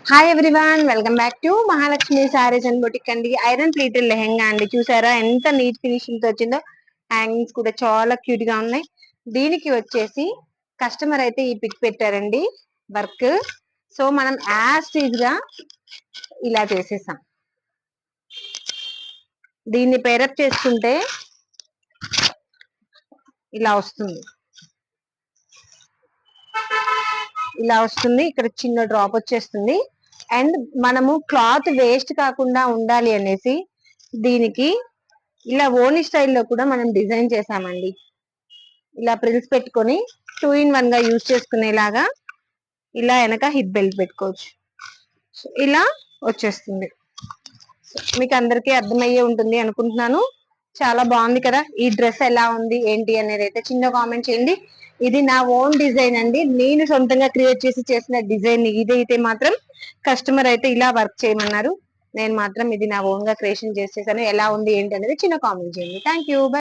Hi everyone, welcome back to Mahalakshmi saris and boutique అండి. Iron pleated lehenga అండి. చూసారా ఎంత నీట్ ఫినిషింగ్ తో వచ్చిందో. హ్యాంగింగ్స్ కూడా చాలా క్యూట్ గా ఉన్నాయి. దీనికి వచ్చేసి కస్టమర్ అయితే ఈ పిక్ పెట్టారండి వర్క్. సో మనం యాజ్ టీజ్ గా ఇలా చేసేసాం. దీన్ని పేరప్ చేసుకుంటే ఇలా వస్తుంది. ఇలా వస్తుంది. ఇక్కడ చిన్న డ్రాప్ వచ్చేస్తుంది. అండ్ మనము క్లాత్ వేస్ట్ కాకుండా ఉండాలి అనేసి దీనికి ఇలా ఓని స్టైల్లో కూడా మనం డిజైన్ చేసామండి. ఇలా ప్రిల్స్ పెట్టుకొని 2 in 1 గా యూజ్ చేసుకునేలాగా ఇలా వెనక హిప్ బెల్ట్ పెట్టుకోవచ్చు. ఇలా వచ్చేస్తుంది. మీకు అందరికీ అర్థమయ్యే ఉంటుంది అనుకుంటున్నాను. చాలా బాగుంది కదా. ఈ డ్రెస్ ఎలా ఉంది ఏంటి అనేది అయితే చిన్న కామెంట్ చేయండి. ఇది నా ఓన్ డిజైన్ అండి. నేను సొంతంగా క్రియేట్ చేసిన డిజైన్ ఇదైతే మాత్రం కస్టమర్ అయితే ఇలా వర్క్ చేయమన్నారు. నేను మాత్రం ఇది నా ఓన్ గా క్రియేషన్ చేసేసాను. ఎలా ఉంది ఏంటి అనేది చిన్న కామెంట్ చేయండి. Thank you.